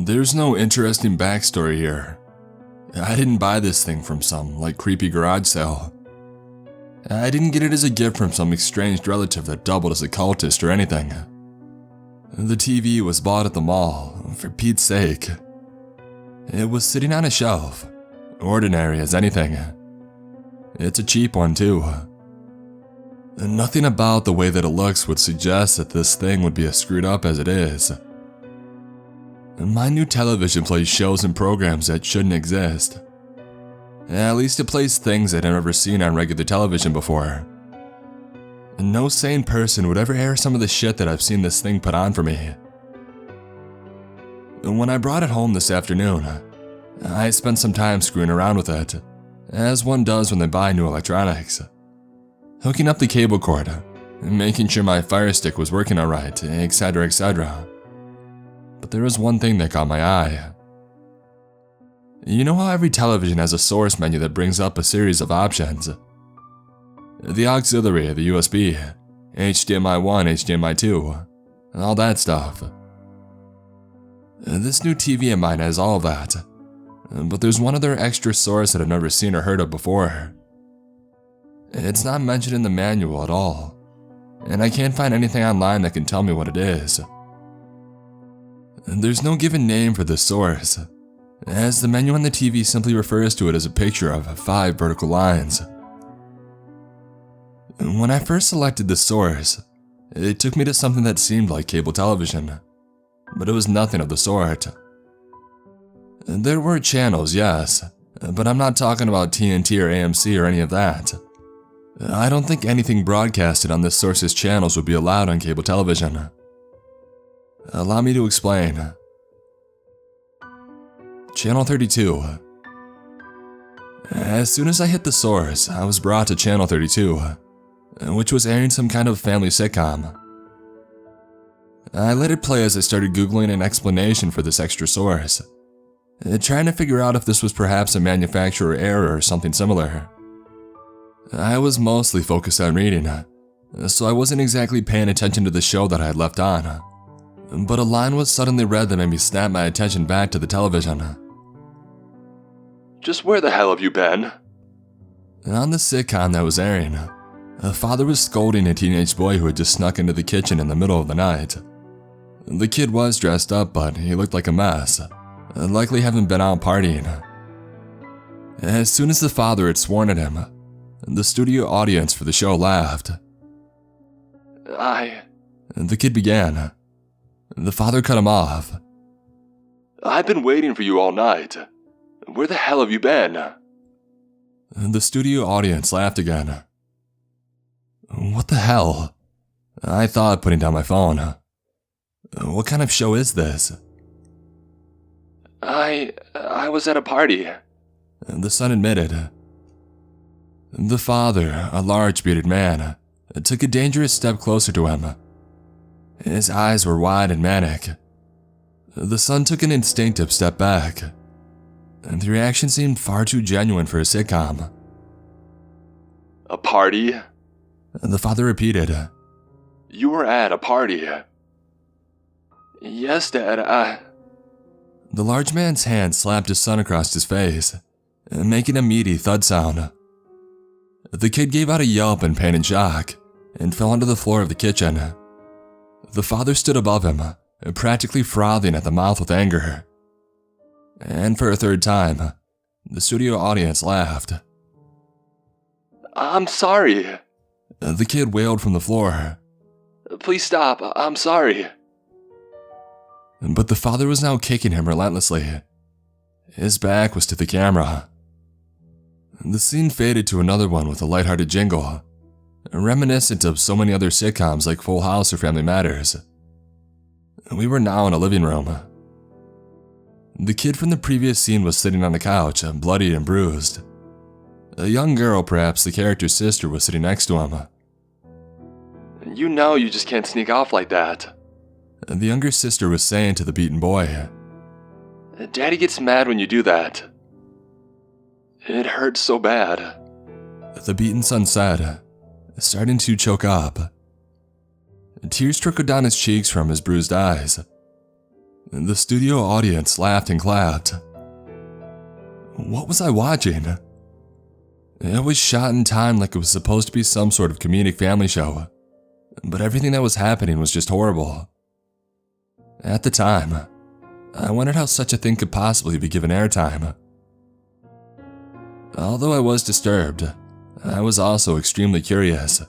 There's no interesting backstory here. I didn't buy this thing from some, creepy garage sale. I didn't get it as a gift from some estranged relative that doubled as a cultist or anything. The TV was bought at the mall, for Pete's sake. It was sitting on a shelf, ordinary as anything. It's a cheap one too. Nothing about the way that it looks would suggest that this thing would be as screwed up as it is. My new television plays shows and programs that shouldn't exist. At least it plays things I'd never seen on regular television before. No sane person would ever air some of the shit that I've seen this thing put on for me. When I brought it home this afternoon, I spent some time screwing around with it, as one does when they buy new electronics. Hooking up the cable cord, making sure my Fire Stick was working alright, etc, etc. But there was one thing that caught my eye. You know how every television has a source menu that brings up a series of options? The auxiliary, the USB, HDMI 1, HDMI 2, all that stuff. This new TV of mine has all of that, but there's one other extra source that I've never seen or heard of before. It's not mentioned in the manual at all, and I can't find anything online that can tell me what it is. There's no given name for this source, as the menu on the TV simply refers to it as a picture of 5 vertical lines. When I first selected the source, it took me to something that seemed like cable television, but it was nothing of the sort. There were channels, yes, but I'm not talking about TNT or AMC or any of that. I don't think anything broadcasted on this source's channels would be allowed on cable television. Allow me to explain. Channel 32. As soon as I hit the source, I was brought to Channel 32, which was airing some kind of family sitcom. I let it play as I started Googling an explanation for this extra source, trying to figure out if this was perhaps a manufacturer error or something similar. I was mostly focused on reading, so I wasn't exactly paying attention to the show that I had left on. But a line was suddenly read that made me snap my attention back to the television. Just where the hell have you been? On the sitcom that was airing, a father was scolding a teenage boy who had just snuck into the kitchen in the middle of the night. The kid was dressed up, but he looked like a mess, likely having been out partying. As soon as the father had sworn at him, the studio audience for the show laughed. The kid began. The father cut him off. I've been waiting for you all night. Where the hell have you been? The studio audience laughed again. What the hell? I thought, putting down my phone. What kind of show is this? I was at a party. The son admitted. The father, a large bearded man, took a dangerous step closer to him. His eyes were wide and manic. The son took an instinctive step back, and the reaction seemed far too genuine for a sitcom. A party? The father repeated. You were at a party? Yes, Dad, The large man's hand slapped his son across his face, making a meaty thud sound. The kid gave out a yelp in pain and shock, and fell onto the floor of the kitchen. The father stood above him, practically frothing at the mouth with anger. And for a third time, the studio audience laughed. I'm sorry. The kid wailed from the floor. Please stop, I'm sorry. But the father was now kicking him relentlessly. His back was to the camera. The scene faded to another one with a lighthearted jingle, reminiscent of so many other sitcoms like Full House or Family Matters. We were now in a living room. The kid from the previous scene was sitting on the couch, bloodied and bruised. A young girl, perhaps the character's sister, was sitting next to him. You know you just can't sneak off like that. The younger sister was saying to the beaten boy. Daddy gets mad when you do that. It hurts so bad. The beaten son said, starting to choke up. Tears trickled down his cheeks from his bruised eyes. The studio audience laughed and clapped. What was I watching? It was shot in time like it was supposed to be some sort of comedic family show, but everything that was happening was just horrible. At the time, I wondered how such a thing could possibly be given airtime. Although I was disturbed, I was also extremely curious.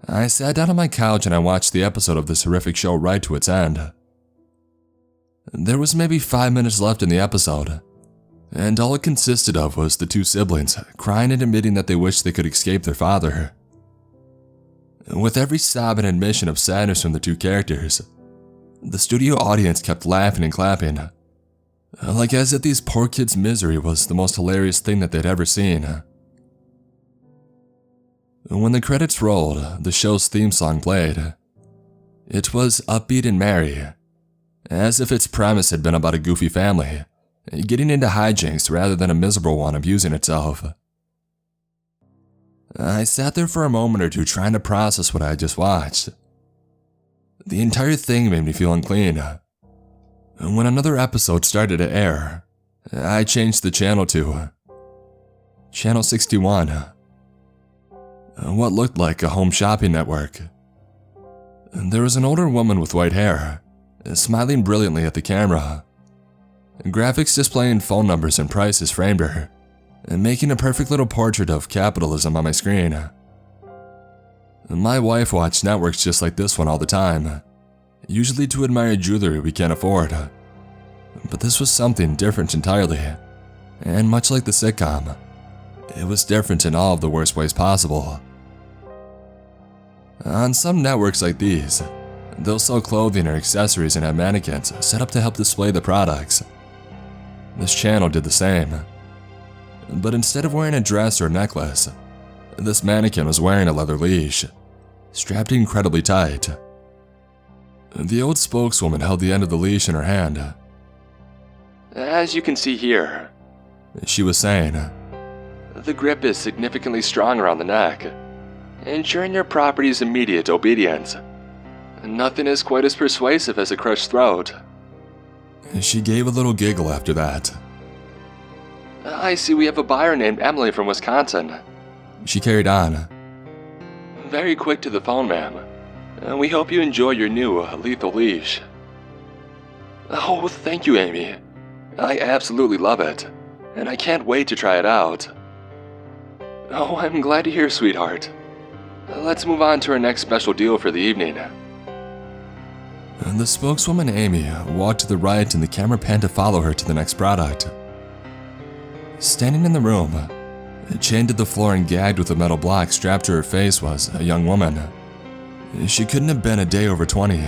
I sat down on my couch and I watched the episode of this horrific show right to its end. There was maybe 5 minutes left in the episode, and all it consisted of was the two siblings crying and admitting that they wished they could escape their father. With every sob and admission of sadness from the two characters, the studio audience kept laughing and clapping, like as if these poor kids' misery was the most hilarious thing that they'd ever seen. When the credits rolled, the show's theme song played. It was upbeat and merry, as if its premise had been about a goofy family getting into hijinks rather than a miserable one abusing itself. I sat there for a moment or two trying to process what I had just watched. The entire thing made me feel unclean. When another episode started to air, I changed the channel to Channel 61, what looked like a home shopping network. There was an older woman with white hair, smiling brilliantly at the camera. Graphics displaying phone numbers and prices framed her, making a perfect little portrait of capitalism on my screen. My wife watched networks just like this one all the time, usually to admire jewelry we can't afford. But this was something different entirely, and much like the sitcom, it was different in all of the worst ways possible. On some networks like these, they'll sell clothing or accessories and have mannequins set up to help display the products. This channel did the same. But instead of wearing a dress or a necklace, this mannequin was wearing a leather leash, strapped incredibly tight. The old spokeswoman held the end of the leash in her hand. As you can see here, She was saying, the grip is significantly strong around the neck, ensuring your property's immediate obedience. Nothing is quite as persuasive as a crushed throat. She gave a little giggle after that. I see we have a buyer named Emily from Wisconsin. She carried on. Very quick to the phone, ma'am. We hope you enjoy your new lethal leash. Oh, thank you, Amy. I absolutely love it, and I can't wait to try it out. Oh, I'm glad to hear, sweetheart. Let's move on to our next special deal for the evening. The spokeswoman Amy walked to the right and the camera panned to follow her to the next product. Standing in the room, chained to the floor and gagged with a metal block strapped to her face was a young woman. She couldn't have been a day over 20.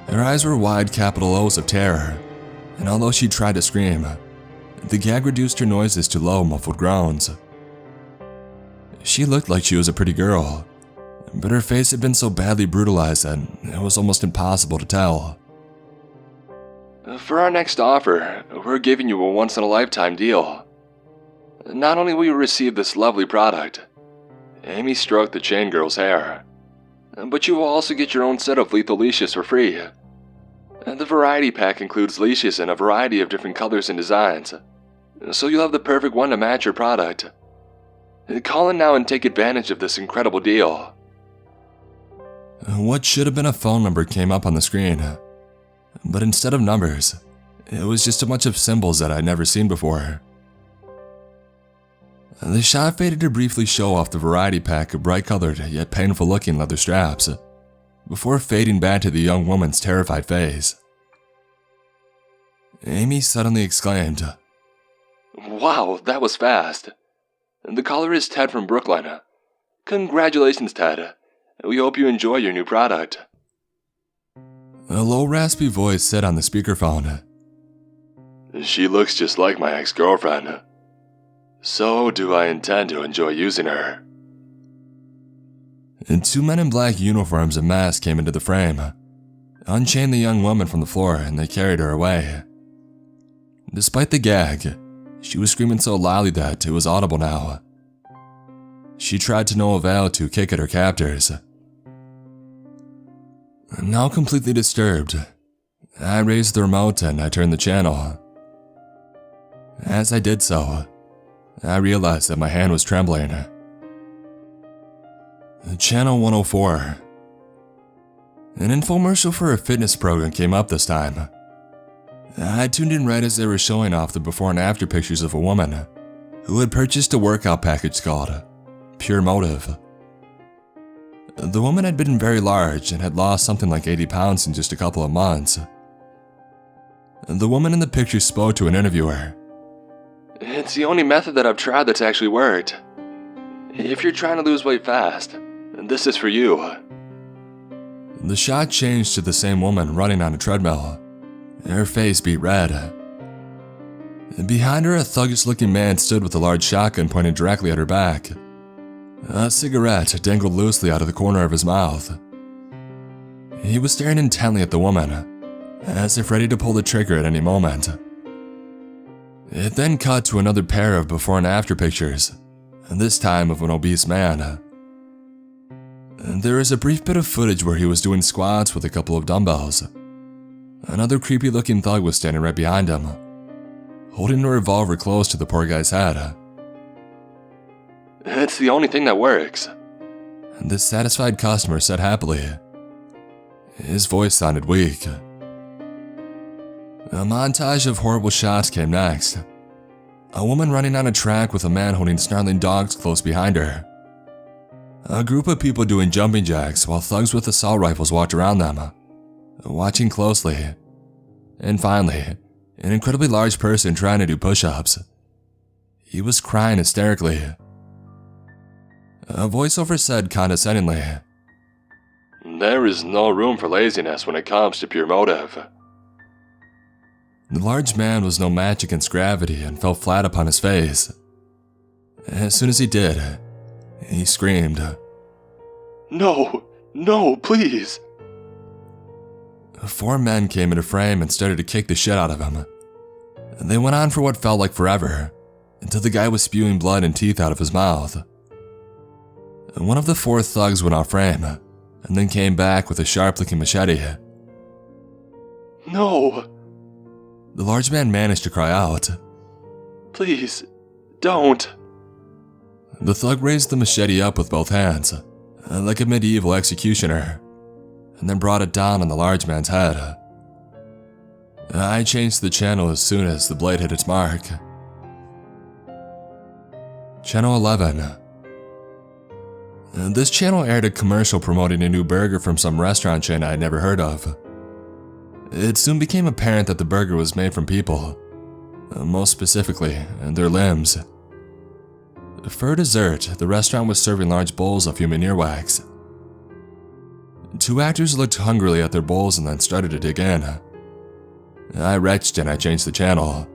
Her eyes were wide capital O's of terror, and although she tried to scream, the gag reduced her noises to low, muffled groans. She looked like she was a pretty girl, but her face had been so badly brutalized that it was almost impossible to tell. For our next offer, we're giving you a once-in-a-lifetime deal. Not only will you receive this lovely product, Amy stroked the chain girl's hair, but you will also get your own set of lethal leashes for free. The variety pack includes leashes in a variety of different colors and designs, so you'll have the perfect one to match your product. Call in now and take advantage of this incredible deal. What should have been a phone number came up on the screen, but instead of numbers, it was just a bunch of symbols that I'd never seen before. The shot faded to briefly show off the variety pack of bright-colored yet painful-looking leather straps, before fading back to the young woman's terrified face. Amy suddenly exclaimed, Wow, that was fast. The caller is Ted from Brooklyn. Congratulations, Ted. We hope you enjoy your new product. A low, raspy voice said on the speakerphone, She looks just like my ex-girlfriend. So do I intend to enjoy using her. And two men in black uniforms and masks came into the frame, unchained the young woman from the floor, and they carried her away. Despite the gag, she was screaming so loudly that it was audible now. She tried to no avail to kick at her captors. Now completely disturbed, I raised the remote and I turned the channel. As I did so, I realized that my hand was trembling. Channel 104. An infomercial for a fitness program came up this time. I tuned in right as they were showing off the before and after pictures of a woman who had purchased a workout package called Pure Motive. The woman had been very large and had lost something like 80 pounds in just a couple of months. The woman in the picture spoke to an interviewer. It's the only method that I've tried that's actually worked. If you're trying to lose weight fast, this is for you. The shot changed to the same woman running on a treadmill. Her face beat red. Behind her, a thuggish-looking man stood with a large shotgun pointed directly at her back. A cigarette dangled loosely out of the corner of his mouth. He was staring intently at the woman, as if ready to pull the trigger at any moment. It then cut to another pair of before and after pictures, this time of an obese man. There is a brief bit of footage where he was doing squats with a couple of dumbbells. Another creepy-looking thug was standing right behind him, holding a revolver close to the poor guy's head. It's the only thing that works. The satisfied customer said happily. His voice sounded weak. A montage of horrible shots came next. A woman running on a track with a man holding snarling dogs close behind her. A group of people doing jumping jacks while thugs with assault rifles walked around them, watching closely. And finally, an incredibly large person trying to do push-ups. He was crying hysterically. A voiceover said condescendingly, There is no room for laziness when it comes to Pure Motive. The large man was no match against gravity and fell flat upon his face. As soon as he did, he screamed, No, no, please. 4 men came into frame and started to kick the shit out of him. They went on for what felt like forever, until the guy was spewing blood and teeth out of his mouth. One of the 4 thugs went off frame, and then came back with a sharp-looking machete. No. The large man managed to cry out, Please, don't. The thug raised the machete up with both hands, like a medieval executioner, and then brought it down on the large man's head. I changed the channel as soon as the blade hit its mark. Channel 11. This channel aired a commercial promoting a new burger from some restaurant chain I had never heard of. It soon became apparent that the burger was made from people, most specifically, their limbs. For dessert, the restaurant was serving large bowls of human earwax. 2 actors looked hungrily at their bowls and then started to dig in. I retched and I changed the channel.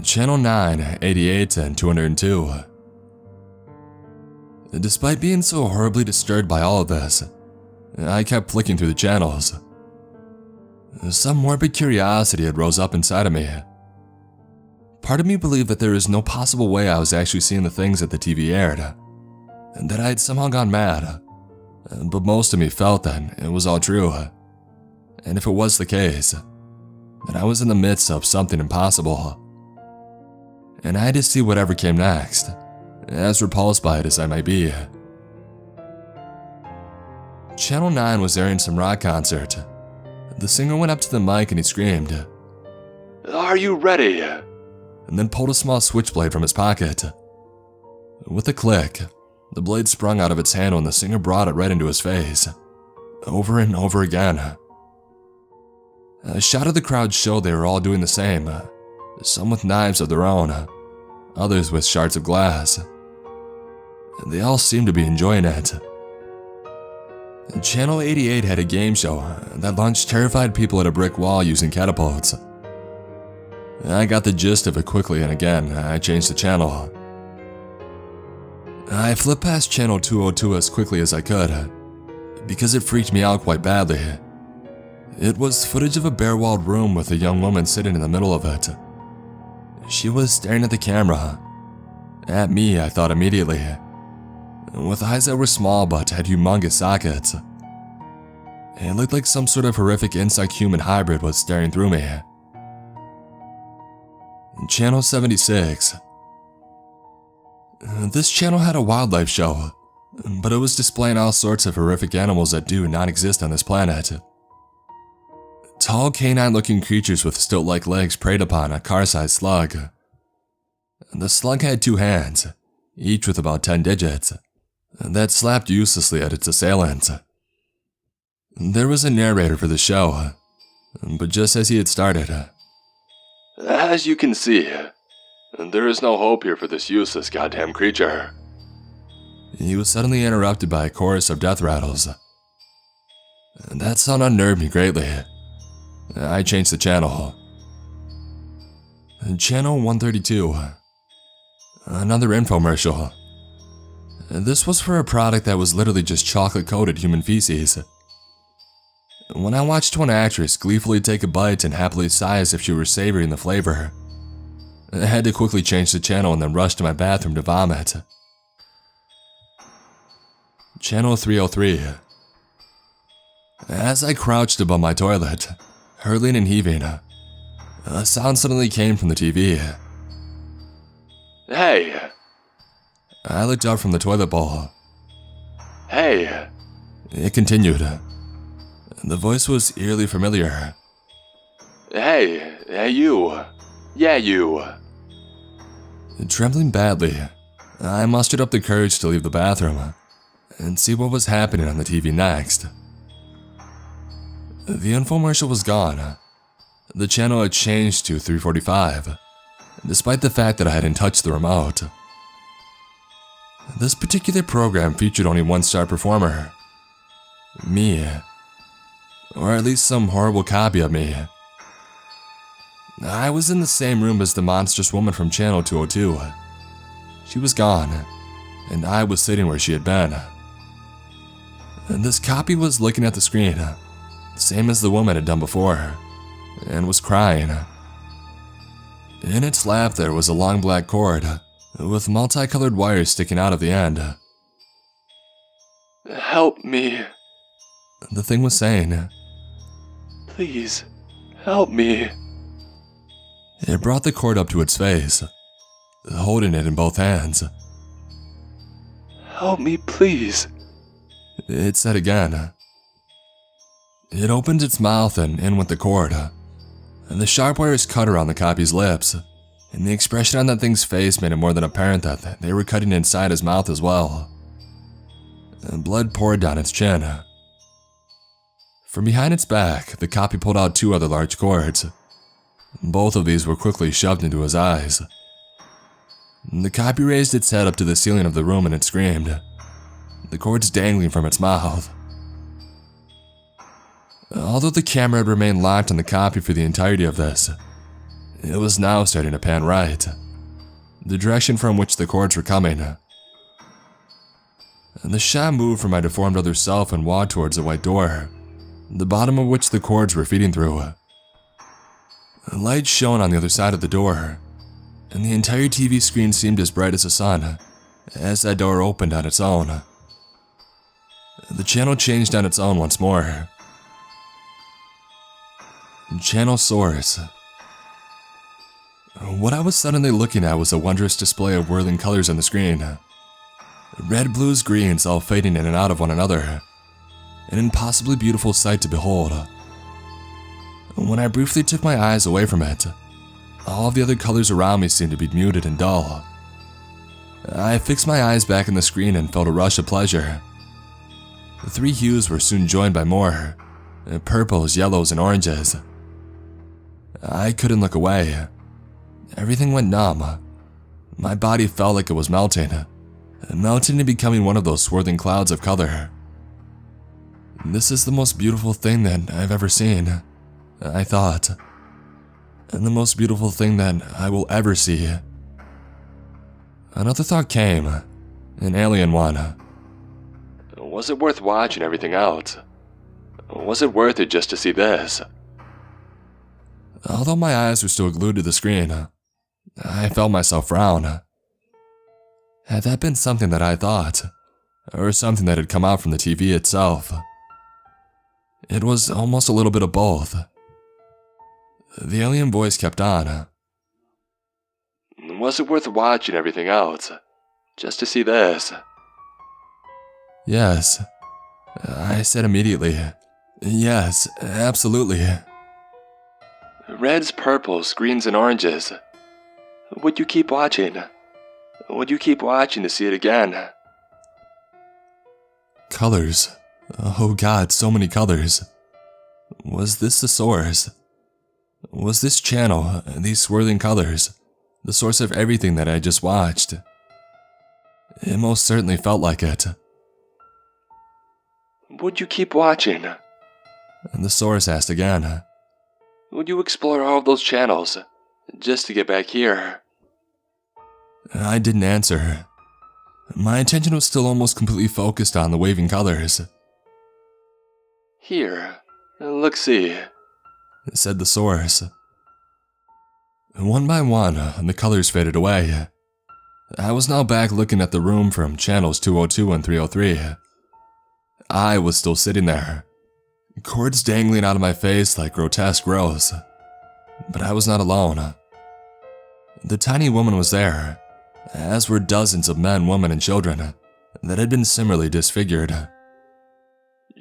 Channel 9, 88, and 202. Despite being so horribly disturbed by all of this, I kept flicking through the channels. Some morbid curiosity had rose up inside of me. Part of me believed that there is no possible way I was actually seeing the things that the TV aired, and that I had somehow gone mad. But most of me felt that it was all true. And if it was the case, then I was in the midst of something impossible. And I had to see whatever came next, as repulsed by it as I might be. Channel 9 was airing some rock concert. The singer went up to the mic and he screamed, Are you ready? And then pulled a small switchblade from his pocket. With a click, the blade sprung out of its handle and the singer brought it right into his face, over and over again. A shot of the crowd showed they were all doing the same, some with knives of their own, others with shards of glass. They all seemed to be enjoying it. Channel 88 had a game show that launched terrified people at a brick wall using catapults. I got the gist of it quickly and again, I changed the channel. I flipped past channel 202 as quickly as I could, because it freaked me out quite badly. It was footage of a bare-walled room with a young woman sitting in the middle of it. She was staring at the camera. At me, I thought immediately. With eyes that were small but had humongous sockets. It looked like some sort of horrific insect-human hybrid was staring through me. Channel 76. This channel had a wildlife show, but it was displaying all sorts of horrific animals that do not exist on this planet. Tall canine-looking creatures with stilt-like legs preyed upon a car-sized slug. The slug had 2 hands, each with about 10 digits, that slapped uselessly at its assailant. There was a narrator for the show, but just as he had started, As you can see, there is no hope here for this useless goddamn creature. he was suddenly interrupted by a chorus of death rattles. That sound unnerved me greatly. I changed the channel. Channel 132. Another infomercial. This was for a product that was literally just chocolate-coated human feces. When I watched one actress gleefully take a bite and happily sigh as if she were savoring the flavor, I had to quickly change the channel and then rush to my bathroom to vomit. Channel 303. As I crouched above my toilet, hurling and heaving, a sound suddenly came from the TV. Hey! I looked up from the toilet bowl. Hey! It continued. The voice was eerily familiar. Hey, you. Yeah, you. Trembling badly, I mustered up the courage to leave the bathroom and see what was happening on the TV next. The infomercial was gone. The channel had changed to 345, despite the fact that I hadn't touched the remote. This particular program featured only one star performer. Me. Or at least some horrible copy of me. I was in the same room as the monstrous woman from Channel 202. She was gone, and I was sitting where she had been. And this copy was looking at the screen, same as the woman had done before, and was crying. In its lap there was a long black cord, with multicolored wires sticking out of the end. Help me. The thing was saying, Please, help me. It brought the cord up to its face, holding it in both hands. Help me, please. It said again. It opened its mouth and in went the cord, and the sharp wires cut around the copy's lips, and the expression on that thing's face made it more than apparent that they were cutting inside his mouth as well. And blood poured down its chin. From behind its back, the copy pulled out 2 other large cords. Both of these were quickly shoved into his eyes. The copy raised its head up to the ceiling of the room and it screamed, the cords dangling from its mouth. Although the camera had remained locked on the copy for the entirety of this, it was now starting to pan right, the direction from which the cords were coming. The shot moved from my deformed other self and walked towards a white door, the bottom of which the cords were feeding through. A light shone on the other side of the door, and the entire TV screen seemed as bright as the sun as that door opened on its own. The channel changed on its own once more. Channel source. What I was suddenly looking at was a wondrous display of whirling colors on the screen. Red, blues, greens all fading in and out of one another. An impossibly beautiful sight to behold. When I briefly took my eyes away from it, all of the other colors around me seemed to be muted and dull. I fixed my eyes back on the screen and felt a rush of pleasure. The 3 hues were soon joined by more, purples, yellows, and oranges. I couldn't look away. Everything went numb. My body felt like it was melting and becoming one of those swirling clouds of color. This is the most beautiful thing that I've ever seen, I thought, and the most beautiful thing that I will ever see. Another thought came, an alien one. Was it worth watching everything else? Was it worth it just to see this? Although my eyes were still glued to the screen, I felt myself frown. Had that been something that I thought, or something that had come out from the TV itself? It was almost a little bit of both. The alien voice kept on. Was it worth watching everything else, just to see this? Yes, I said immediately. Yes, absolutely. Reds, purples, greens, and oranges. Would you keep watching? Would you keep watching to see it again? Colors. Oh God, so many colors. Was this the source? Was this channel, these swirling colors, the source of everything that I just watched? It most certainly felt like it. Would you keep watching? The source asked again. Would you explore all of those channels, just to get back here? I didn't answer. My attention was still almost completely focused on the waving colors. Here, look, see, said the source. One by one, the colors faded away. I was now back looking at the room from channels 202 and 303. I was still sitting there, cords dangling out of my face like grotesque growths. But I was not alone. The tiny woman was there, as were dozens of men, women, and children that had been similarly disfigured.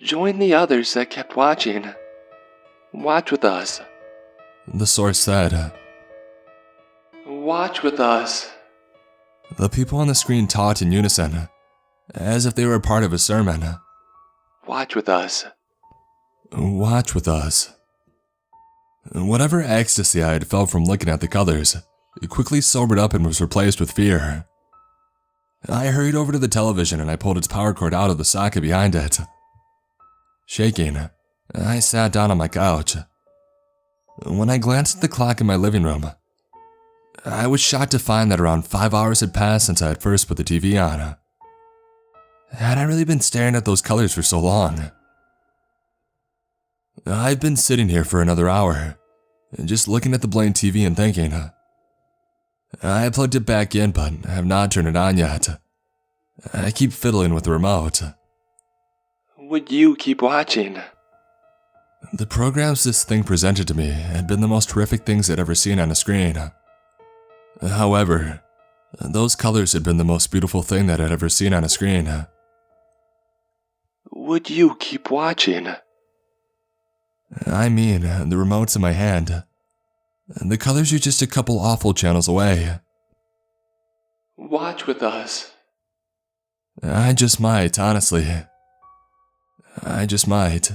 Join the others that kept watching. Watch with us. The source said. Watch with us. The people on the screen talked in unison, as if they were a part of a sermon. Watch with us. Watch with us. Whatever ecstasy I had felt from looking at the colors, it quickly sobered up and was replaced with fear. I hurried over to the television and I pulled its power cord out of the socket behind it. Shaking, I sat down on my couch. When I glanced at the clock in my living room, I was shocked to find that around 5 hours had passed since I had first put the TV on. Had I really been staring at those colors for so long? I've been sitting here for another hour, just looking at the blank TV and thinking. I plugged it back in but have not turned it on yet. I keep fiddling with the remote. Would you keep watching? The programs this thing presented to me had been the most horrific things I'd ever seen on a screen. However, those colors had been the most beautiful thing that I'd ever seen on a screen. Would you keep watching? I mean, the remote's in my hand. The colors are just a couple awful channels away. Watch with us. I just might, honestly. I just might.